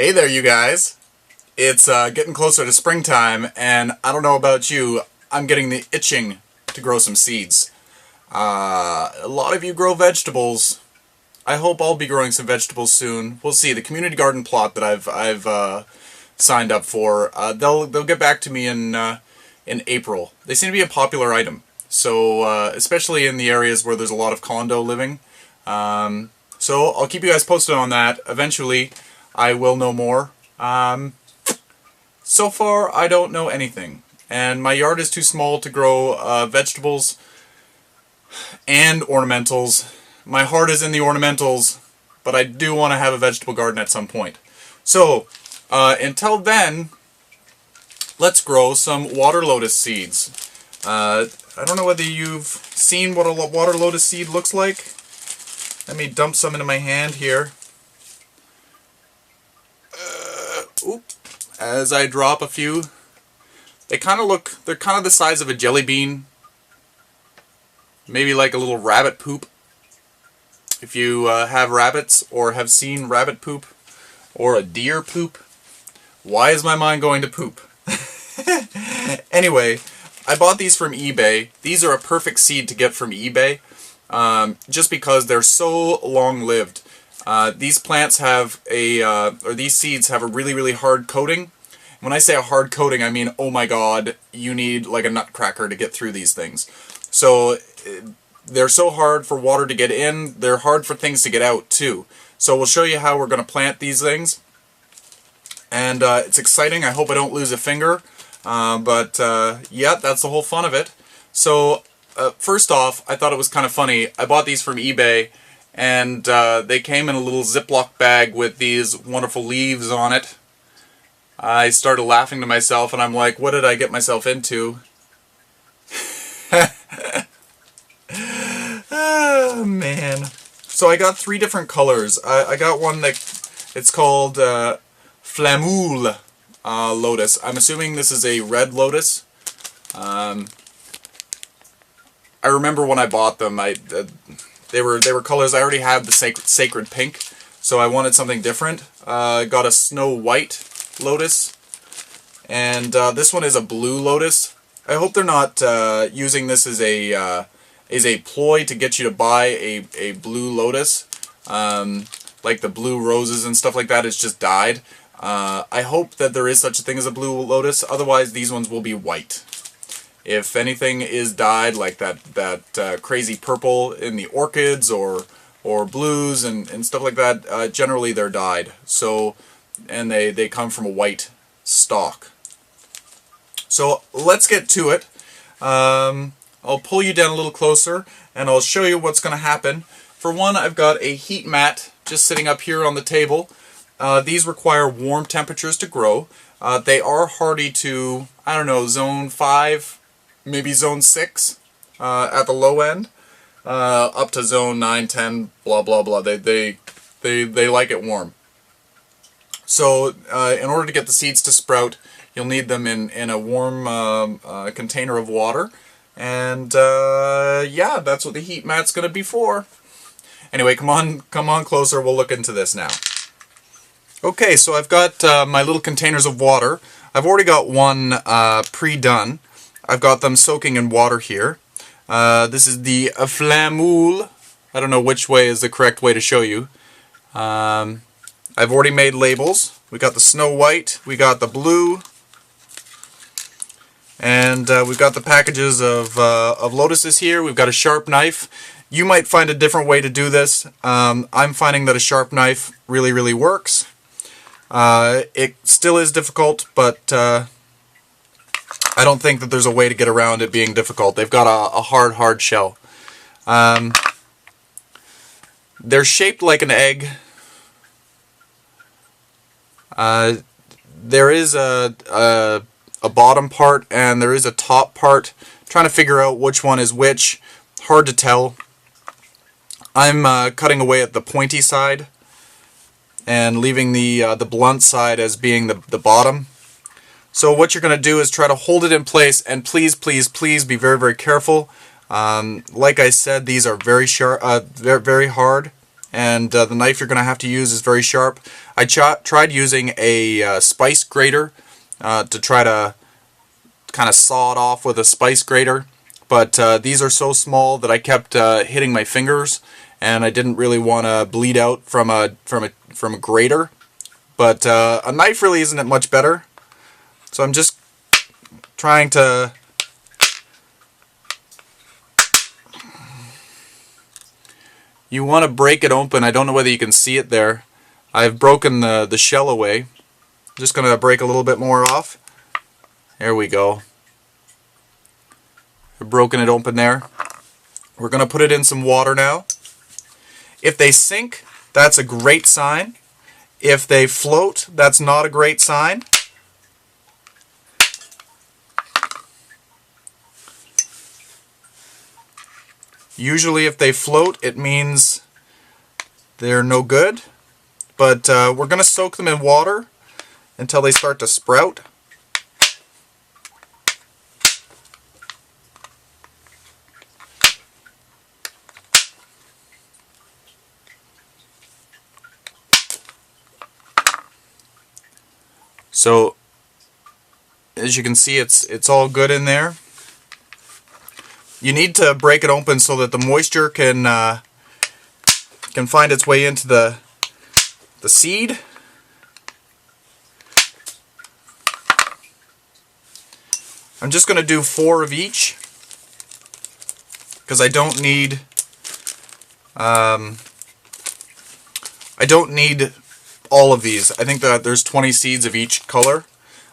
Hey there, you guys. It's getting closer to springtime, and I don't know about you, I'm getting the itching to grow some seeds. A lot of you grow vegetables. I hope I'll be growing some vegetables soon. We'll see. The community garden plot that I've signed up for, they'll get back to me in April. They seem to be a popular item, so especially in the areas where there's a lot of condo living. So I'll keep you guys posted on that. Eventually, I will know more. So far, I don't know anything, and my yard is too small to grow vegetables and ornamentals. My heart is in the ornamentals, but I do want to have a vegetable garden at some point. So, until then, let's grow some water lotus seeds. I don't know whether you've seen what a water lotus seed looks like. Let me dump some into my hand here. As I drop a few, they're kind of the size of a jelly bean. Maybe like a little rabbit poop. If you have rabbits or have seen rabbit poop or a deer poop. Why is my mind going to poop? Anyway, I bought these from eBay. These are a perfect seed to get from eBay, just because they're so long-lived. These plants have these seeds have a really, really hard coating. When I say a hard coating, I mean, oh my god, you need like a nutcracker to get through these things. So, they're so hard for water to get in, they're hard for things to get out too. So we'll show you how we're going to plant these things. And it's exciting. I hope I don't lose a finger. Yeah, that's the whole fun of it. So, first off, I thought it was kind of funny. I bought these from eBay, and they came in a little Ziploc bag with these wonderful leaves on it. I started laughing to myself, and I'm like, what did I get myself into? Oh, man. So I got 3 different colors. I got one that, it's called Flamoule Lotus. I'm assuming this is a red lotus. I remember when I bought them, they were colors. I already had the sacred pink, so I wanted something different. I got a snow white lotus, and this one is a blue lotus. I hope they're not using this as a ploy to get you to buy a blue lotus, like the blue roses and stuff like that. It's just dyed. I hope that there is such a thing as a blue lotus. Otherwise, these ones will be white. If anything is dyed, like that crazy purple in the orchids or blues and stuff like that, generally they're dyed. So, and they come from a white stalk. So let's get to it. I'll pull you down a little closer, and I'll show you what's going to happen. For one, I've got a heat mat just sitting up here on the table. These require warm temperatures to grow. They are hardy to, I don't know, zone 5, maybe zone 6 at the low end, up to zone 9, 10, blah, blah, blah. They like it warm. So, in order to get the seeds to sprout, you'll need them in a warm container of water. And, yeah, that's what the heat mat's going to be for. Anyway, come on closer, we'll look into this now. Okay, so I've got my little containers of water. I've already got one pre-done. I've got them soaking in water here. This is the Flamoule. I don't know which way is the correct way to show you. I've already made labels. We got the snow white, we got the blue, and we've got the packages of lotuses here. We've got a sharp knife. You might find a different way to do this. I'm finding that a sharp knife really, really works. It still is difficult, but I don't think that there's a way to get around it being difficult. They've got a hard shell. They're shaped like an egg. There is a bottom part and there is a top part. Trying to figure out which one is which. Hard to tell. I'm cutting away at the pointy side and leaving the blunt side as being the bottom. So what you're going to do is try to hold it in place, and please, please, please be very, very careful. Like I said, these are very sharp, very hard. and the knife you're going to have to use is very sharp. I tried using a spice grater to try to kind of saw it off with a spice grater, but these are so small that I kept hitting my fingers, and I didn't really want to bleed out from a grater. But a knife really isn't much better, so I'm just trying to you want to break it open. I don't know whether you can see it there. I've broken the shell away. Just going to break a little bit more off. There we go. I've broken it open there. We're going to put it in some water now. If they sink, that's a great sign. If they float, that's not a great sign. Usually if they float, it means they're no good. But we're going to soak them in water until they start to sprout. So as you can see, it's all good in there. You need to break it open so that the moisture can find its way into the seed. I'm just going to do 4 of each because I don't need all of these. I think that there's 20 seeds of each color.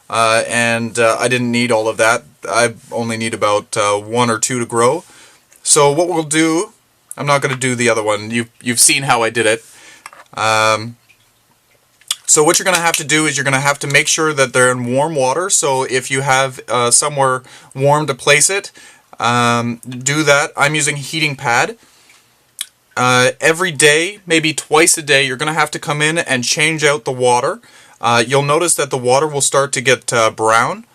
And I didn't need all of that. I only need about 1 or 2 to grow. So what we'll do, I'm not going to do the other one. You've seen how I did it. So what you're going to have to do is you're going to have to make sure that they're in warm water. So if you have somewhere warm to place it, do that. I'm using a heating pad. Every day, maybe twice a day, you're going to have to come in and change out the water. You'll notice that the water will start to get brown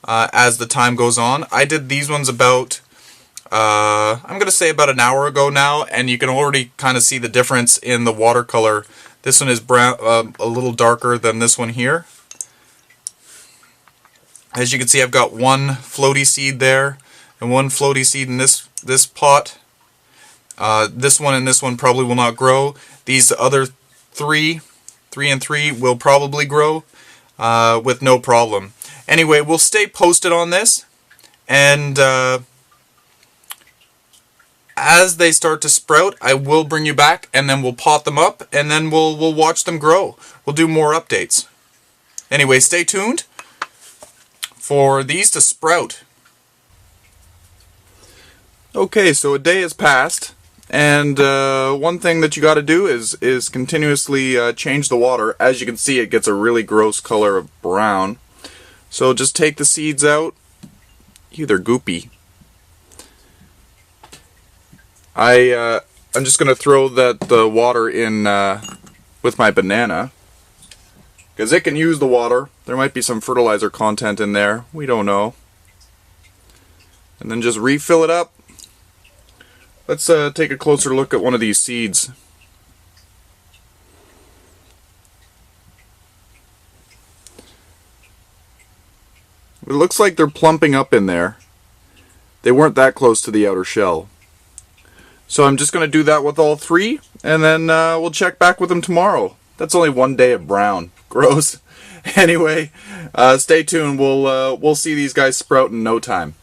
as the time goes on. I did these ones about, I'm going to say about an hour ago now, and you can already kind of see the difference in the watercolor. This one is brown, a little darker than this one here. As you can see, I've got 1 floaty seed there, and 1 floaty seed in this pot. This one and this one probably will not grow. These other 3 and 3 will probably grow with no problem. Anyway, we'll stay posted on this, and as they start to sprout, I will bring you back, and then we'll pot them up, and then we'll watch them grow. We'll do more updates. Anyway, stay tuned for these to sprout. Okay, so a day has passed. And one thing that you got to do is continuously change the water. As you can see, it gets a really gross color of brown. So just take the seeds out. Ew, they're goopy. I'm just going to throw the water in with my banana, because it can use the water. There might be some fertilizer content in there. We don't know. And then just refill it up. Let's take a closer look at one of these seeds. It looks like they're plumping up in there. They weren't that close to the outer shell. So I'm just going to do that with all 3, and then we'll check back with them tomorrow. That's only 1 day of brown. Gross. Anyway, stay tuned. We'll see these guys sprout in no time.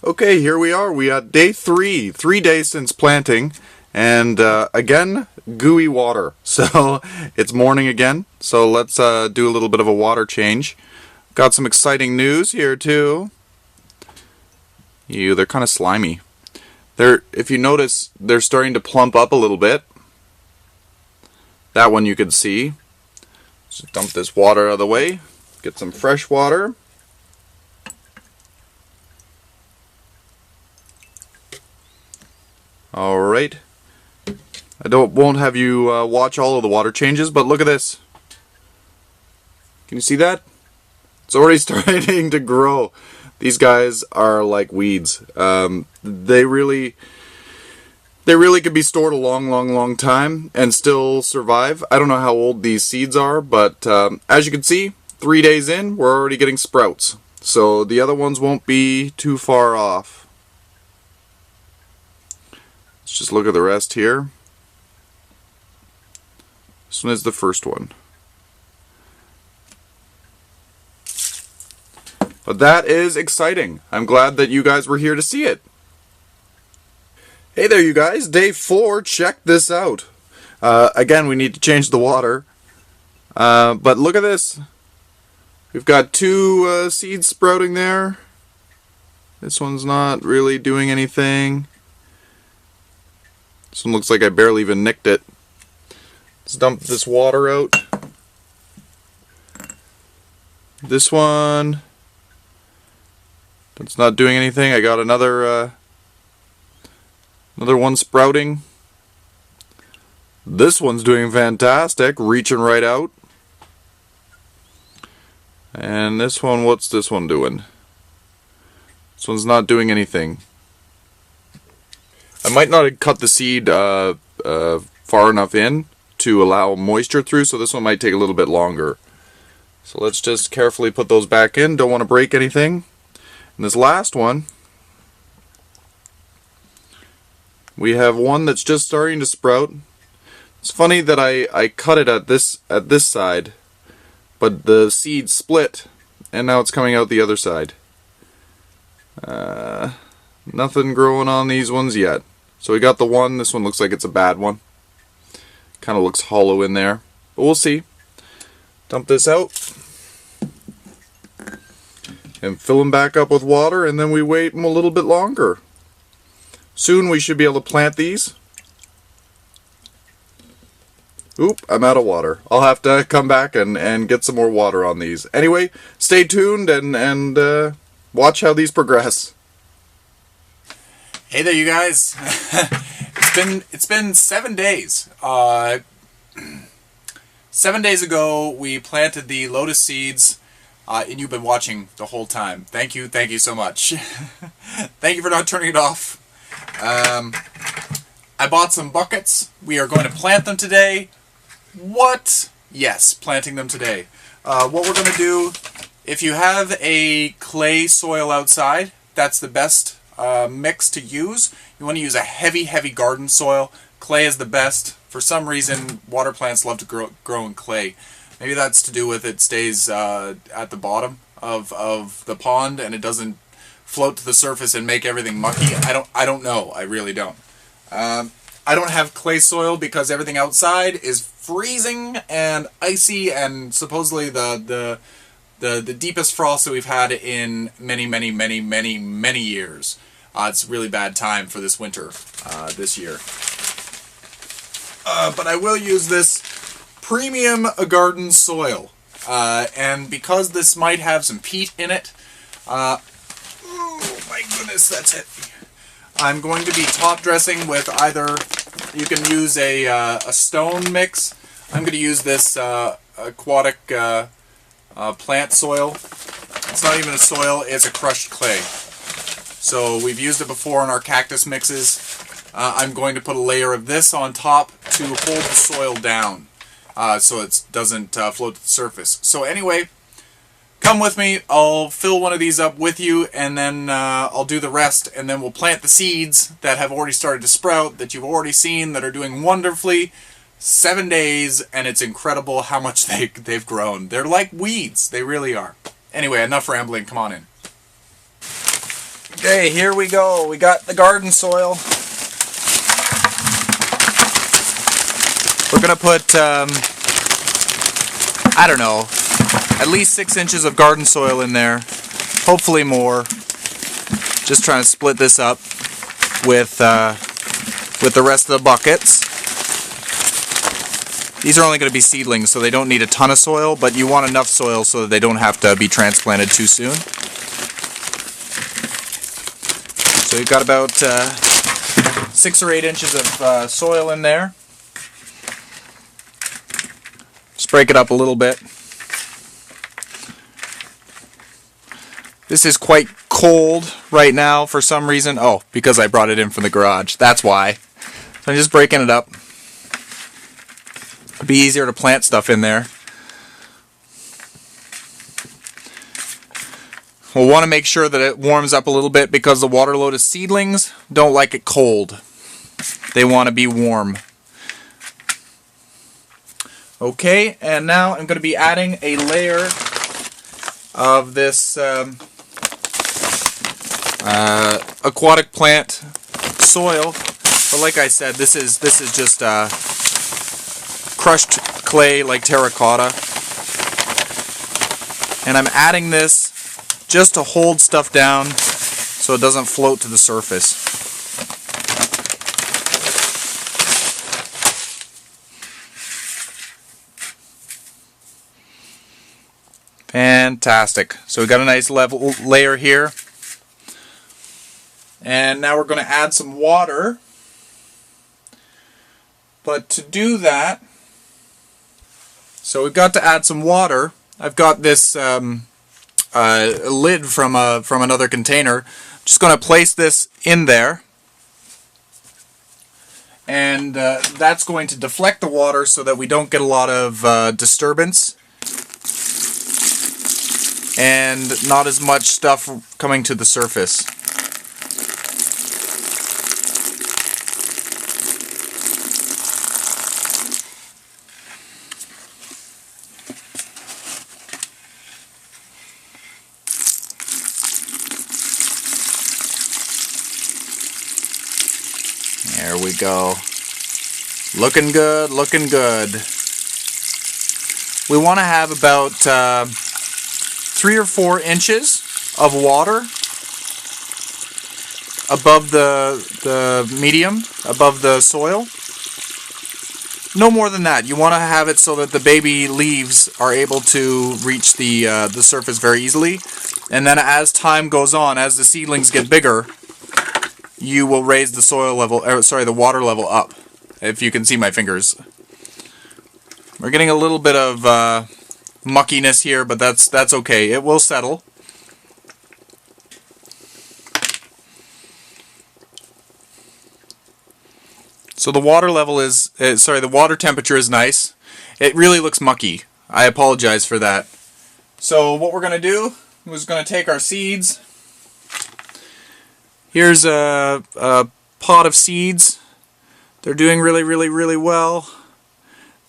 Okay, here we are. We got day 3. 3 days since planting, and again, gooey water. So it's morning again. So let's do a little bit of a water change. Got some exciting news here too. Ew, they're kind of slimy. If you notice, they're starting to plump up a little bit. That one you can see. Just dump this water out of the way. Get some fresh water. Alright. Won't have you watch all of the water changes, but look at this. Can you see that? It's already starting to grow. These guys are like weeds. They really They really could be stored a long time and still survive. I don't know how old these seeds are, but as you can see, 3 days in, we're already getting sprouts. So the other ones won't be too far off. Let's just look at the rest here. This one is the first one. But that is exciting. I'm glad that you guys were here to see it. Hey there you guys, day 4, check this out. Again, we need to change the water. But look at this. We've got 2 seeds sprouting there. This one's not really doing anything. This one looks like I barely even nicked it. Let's dump this water out. This one, it's not doing anything. I got another one sprouting. This one's doing fantastic, reaching right out. And this one, what's this one doing? This one's not doing anything. I might not have cut the seed far enough in to allow moisture through, so this one might take a little bit longer. So let's just carefully put those back in. Don't want to break anything. And this last one, we have one that's just starting to sprout. It's funny that I cut it at this side, but the seed split, and now it's coming out the other side. Nothing growing on these ones yet. So we got the one. This one looks like it's a bad one. Kind of looks hollow in there, but we'll see. Dump this out and fill them back up with water, and then we wait a little bit longer. Soon we should be able to plant these. Oop, I'm out of water. I'll have to come back and get some more water on these. Anyway, stay tuned and watch how these progress. Hey there, you guys. It's been 7 days. 7 days ago, we planted the Lotus seeds, and you've been watching the whole time. Thank you so much. Thank you for not turning it off. I bought some buckets. We are going to plant them today. What? Yes, planting them today. What we're going to do, if you have a clay soil outside, that's the best mix to use. You want to use a heavy garden soil. Clay is the best. For some reason, water plants love to grow in clay. Maybe that's to do with it stays at the bottom of the pond and it doesn't float to the surface and make everything mucky. I don't know. I really don't. I don't have clay soil because everything outside is freezing and icy, and supposedly the deepest frost that we've had in many years. It's a really bad time for this winter this year. But I will use this premium garden soil, and because this might have some peat in it, oh my goodness, that's heavy. I'm going to be top dressing with either, you can use a stone mix. I'm going to use this aquatic plant soil. It's not even a soil, it's a crushed clay. So we've used it before in our cactus mixes. I'm going to put a layer of this on top to hold the soil down so it doesn't float to the surface. So anyway, come with me. I'll fill one of these up with you, and then I'll do the rest, and then we'll plant the seeds that have already started to sprout, that you've already seen, that are doing wonderfully. 7 days, and it's incredible how much they've grown. They're like weeds. They really are. Anyway, enough rambling. Come on in. Okay, here we go. We got the garden soil. We're going to put, I don't know, at least 6 inches of garden soil in there. Hopefully more. Just trying to split this up with the rest of the buckets. These are only going to be seedlings, so they don't need a ton of soil, but you want enough soil so that they don't have to be transplanted too soon. So you've got about 6 or 8 inches of soil in there. Just break it up a little bit. This is quite cold right now for some reason. Oh, because I brought it in from the garage. That's why. So I'm just breaking it up. It'd be easier to plant stuff in there. We'll want to make sure that it warms up a little bit because the water lotus seedlings don't like it cold. They want to be warm. Okay, and now I'm going to be adding a layer of this aquatic plant soil. But like I said, this is just crushed clay like terracotta. And I'm adding this just to hold stuff down so it doesn't float to the surface. Fantastic. So we got a nice level layer here. And now we're going to add some water. But to do that, so we've got to add some water. I've got this lid from another container. I'm just going to place this in there. And that's going to deflect the water so that we don't get a lot of disturbance. And not as much stuff coming to the surface. There we go. Looking good, looking good. We want to have about 3 or 4 inches of water above the medium, above the soil. No more than that. You want to have it so that the baby leaves are able to reach the surface very easily. And then as time goes on, as the seedlings get bigger, you will raise the soil level, the water level up. If you can see my fingers. We're getting a little bit of muckiness here, but that's okay. It will settle. So the water level is, the water temperature is nice. It really looks mucky. I apologize for that. So what we're going to do is going to take our seeds. Here's a pot of seeds. They're doing really well.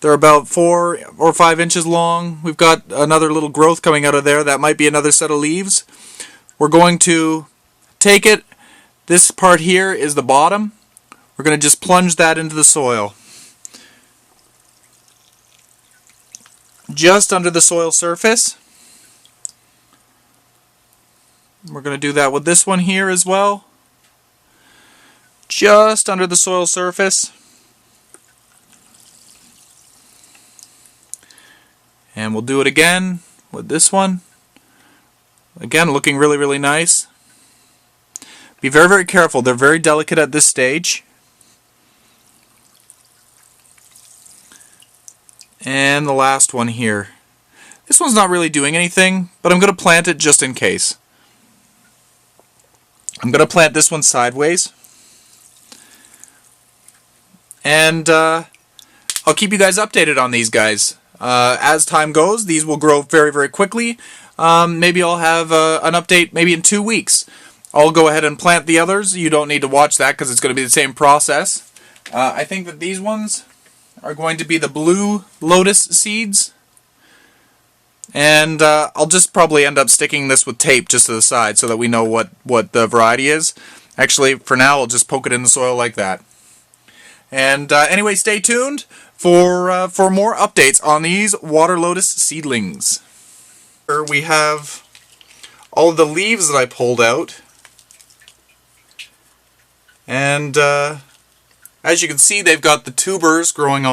They're about 4 or 5 inches long. We've got another little growth coming out of there. That might be another set of leaves. We're going to take it. This part here is the bottom. We're going to just plunge that into the soil. Just under the soil surface. We're going to do that with this one here as well. Just under the soil surface. And we'll do it again with this one. Again, looking really nice. Be very careful. They're very delicate at this stage. And the last one here. This one's not really doing anything, but I'm going to plant it just in case. I'm going to plant this one sideways. And I'll keep you guys updated on these guys. As time goes, these will grow very quickly. Maybe I'll have an update maybe in 2 weeks. I'll go ahead and plant the others. You don't need to watch that because it's going to be the same process. I think that these ones are going to be the blue lotus seeds. And I'll just probably end up sticking this with tape just to the side so that we know what the variety is. Actually, for now, I'll just poke it in the soil like that. And anyway, stay tuned for more updates on these water lotus seedlings. Here we have all of the leaves that I pulled out. And as you can see, they've got the tubers growing on.